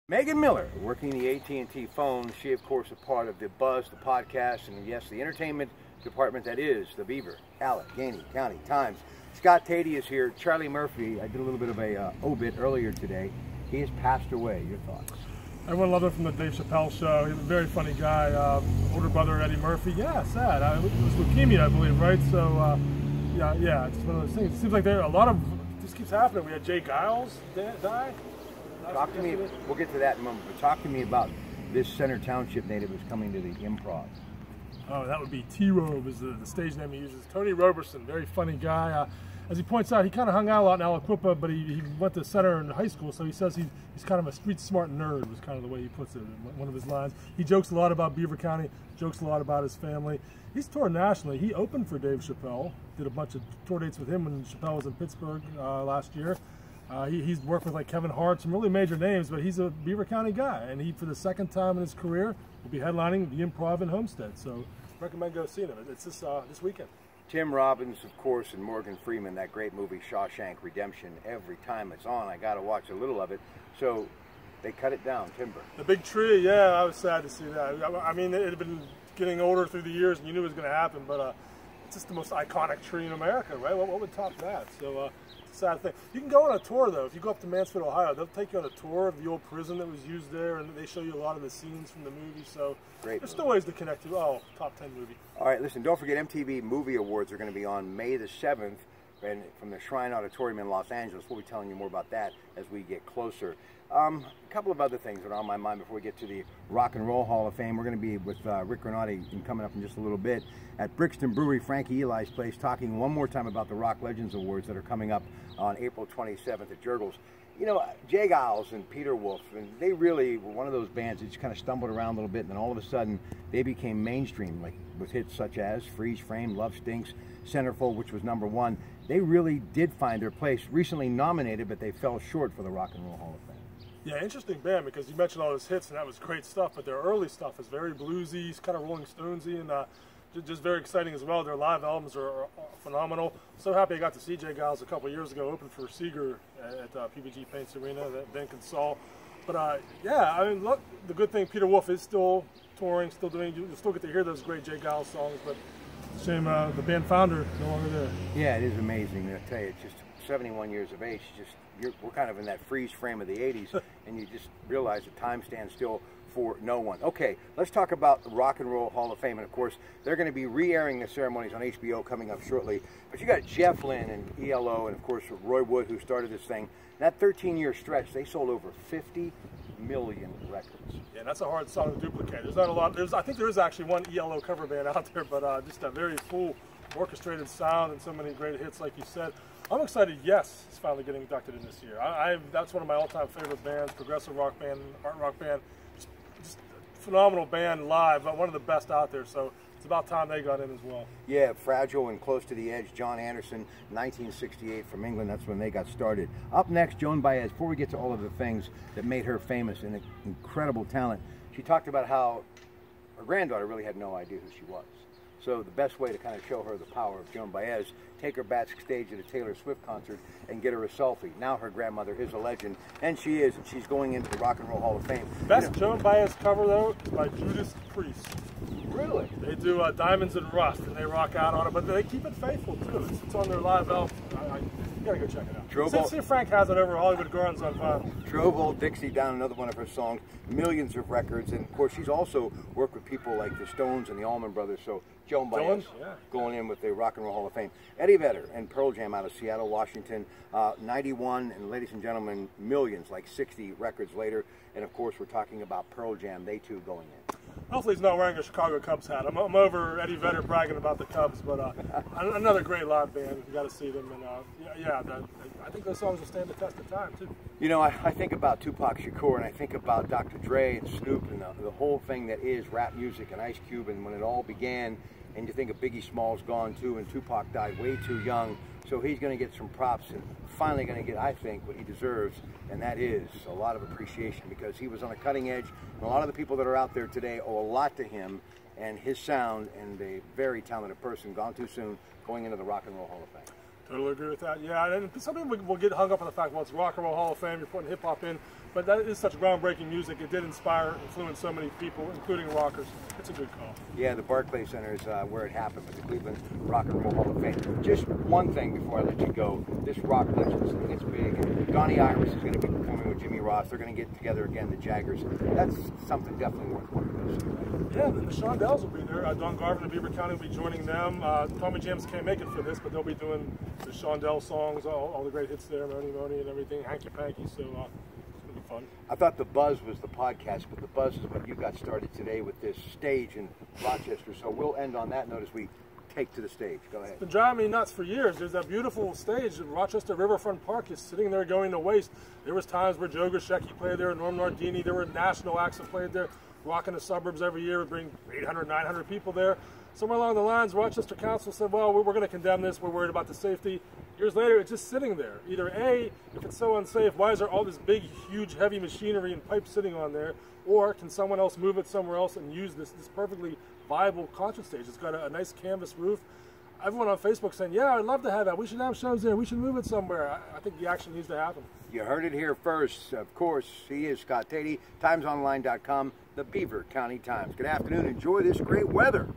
Megan Miller, working the AT&T phone. She, of course, a part of the Buzz, the podcast, and yes, the entertainment department that is the Beaver, Allegheny County Times. Scott Tatey is here. Charlie Murphy, I did a little bit of a obit earlier today. He has passed away. Your thoughts? Everyone loved him from the Dave Chappelle show. He was a very funny guy. Older brother Eddie Murphy. Yeah, sad. It was leukemia, I believe, right? So, yeah, it's one of those things. It seems like there are a lot of, this keeps happening. We had Jay Giles die. Talk to me, we'll get to that in a moment, but talk to me about this Center Township native who's coming to the Improv. Oh, that would be T-Robe is the stage name he uses. Tony Roberson, very funny guy. As he points out, he kind of hung out a lot in Aliquippa, but he went to Center in high school, so he says he's kind of a street smart nerd, was kind of the way he puts it in one of his lines. He jokes a lot about Beaver County, jokes a lot about his family. He's toured nationally. He opened for Dave Chappelle, did a bunch of tour dates with him when Chappelle was in Pittsburgh last year. He's worked with like Kevin Hart, some really major names, but he's a Beaver County guy, and he, for the second time in his career, will be headlining the Improv in Homestead. So, recommend go seeing him. It's this weekend. Tim Robbins, of course, and Morgan Freeman, that great movie Shawshank Redemption. Every time it's on, I got to watch a little of it. So, they cut it down, timber. The big tree, yeah, I was sad to see that. I mean, it had been getting older through the years, and you knew it was going to happen, but it's just the most iconic tree in America, right? What would top that? So. Sad thing. You can go on a tour though. If you go up to Mansfield, Ohio, they'll take you on a tour of the old prison that was used there, and they show you a lot of the scenes from the movie. So great. There's still ways to connect to. Oh, top 10 movie. All right, listen. Don't forget MTV Movie Awards are going to be on May the 7th, and from the Shrine Auditorium in Los Angeles. We'll be telling you more about that as we get closer. A couple of other things that are on my mind before we get to the Rock and Roll Hall of Fame. We're going to be with Rick Granati coming up in just a little bit at Brixton Brewery, Frankie Eli's place, talking one more time about the Rock Legends Awards that are coming up on April 27th at Jurgles. You know, Jay Giles and Peter Wolf, and they really were one of those bands that just kind of stumbled around a little bit, and then all of a sudden they became mainstream, like with hits such as Freeze Frame, Love Stinks, Centerfold, which was #1. They really did find their place. Recently nominated, but they fell short for the Rock and Roll Hall of Fame. Yeah, interesting band, because you mentioned all those hits, and that was great stuff, but their early stuff is very bluesy, it's kind of Rolling Stonesy, and just very exciting as well. Their live albums are phenomenal. So happy I got to see Jay Giles a couple of years ago, open for Seeger at PBG Paints Arena, Ben Consol. But yeah, I mean, look, the good thing, Peter Wolf is still touring, still doing, you'll still get to hear those great Jay Giles songs, but shame the band founder no longer there. Yeah, it is amazing. I tell you, it's just 71 years of age. We're kind of in that freeze frame of the 80s, and you just realize that time stands still for no one. Okay, let's talk about the Rock and Roll Hall of Fame, and of course, they're going to be re-airing the ceremonies on HBO coming up shortly. But you got Jeff Lynne and ELO, and of course Roy Wood, who started this thing. That 13-year stretch, they sold over 50 million records. Yeah, that's a hard song to duplicate. There's not a lot. I think there is actually one ELO cover band out there, but just a very full orchestrated sound and so many great hits, like you said. I'm excited. Yes, is finally getting inducted in this year. That's one of my all-time favorite bands, progressive rock band, art rock band. Just phenomenal band live, one of the best out there. So it's about time they got in as well. Yeah, Fragile and Close to the Edge. John Anderson, 1968 from England. That's when they got started. Up next, Joan Baez. Before we get to all of the things that made her famous and incredible talent, she talked about how her granddaughter really had no idea who she was. So the best way to kind of show her the power of Joan Baez, take her backstage at a Taylor Swift concert and get her a selfie. Now her grandmother is a legend, and she is, and she's going into the Rock and Roll Hall of Fame. Best Joan Baez cover, though, is by Judas Priest. Really? They do Diamonds and Rust, and they rock out on it, but they keep it faithful, too. It's on their live album. You gotta go check it out. See if Frank has it over Hollywood Gardens on vinyl. Drove Old Dixie Down, another one of her songs, millions of records, and of course she's also worked with people like the Stones and the Allman Brothers, so Joan Baez going in with the Rock and Roll Hall of Fame. Eddie Vedder and Pearl Jam out of Seattle, Washington, 91, and ladies and gentlemen, millions, like 60 records later, and of course we're talking about Pearl Jam, they too going in. Hopefully he's not wearing a Chicago Cubs hat. I'm over Eddie Vedder bragging about the Cubs, but another great live band. You got to see them, and I think those songs will stand the test of time too. You know, I think about Tupac Shakur, and I think about Dr. Dre and Snoop, and the whole thing that is rap music, and Ice Cube, and when it all began. And you think of Biggie Smalls gone too, and Tupac died way too young, so he's going to get some props and finally going to get, I think, what he deserves, and that is a lot of appreciation, because he was on a cutting edge, and a lot of the people that are out there today owe a lot to him and his sound, and a very talented person, gone too soon, going into the Rock and Roll Hall of Fame. Totally agree with that. Yeah, and some people will get hung up on the fact, well, it's Rock and Roll Hall of Fame, you're putting hip hop in, but that is such groundbreaking music. It did inspire, influence so many people, including rockers. It's a good call. Yeah, the Barclays Center is where it happened, but the Cleveland Rock and Roll Hall of Fame. Just one thing before I let you go. This Rock Legends thing, it's big. Donnie Iris is going to be performing with Jimmy Ross. They're going to get together again, the Jaggers. That's something definitely worth one to see, right? Yeah, the Shondells will be there. Don Garvin of Beaver County will be joining them. Tommy James can't make it for this, but they'll be doing the Shondell songs, all the great hits there, Mony Mony and everything, Hanky Panky, so it's going to be fun. I thought the buzz was the podcast, but the buzz is what you got started today with this stage in Rochester. So we'll end on that note as we take to the stage. Go ahead. It's been driving me nuts for years. There's that beautiful stage at Rochester Riverfront Park is sitting there going to waste. There was times where Joe Grishecki played there, Norm Nardini, there were national acts that played there, rocking the suburbs every year, would bring 800, 900 people there. Somewhere along the lines, Rochester Council said, well, we're going to condemn this, we're worried about the safety. Years later, it's just sitting there. Either A, if it's so unsafe, why is there all this big, huge, heavy machinery and pipes sitting on there? Or can someone else move it somewhere else and use this perfectly viable concert stage? It's got a nice canvas roof. Everyone on Facebook saying, yeah, I'd love to have that. We should have shows there. We should move it somewhere. I think the action needs to happen. You heard it here first. Of course, he is Scott Tatey, timesonline.com, the Beaver County Times. Good afternoon. Enjoy this great weather.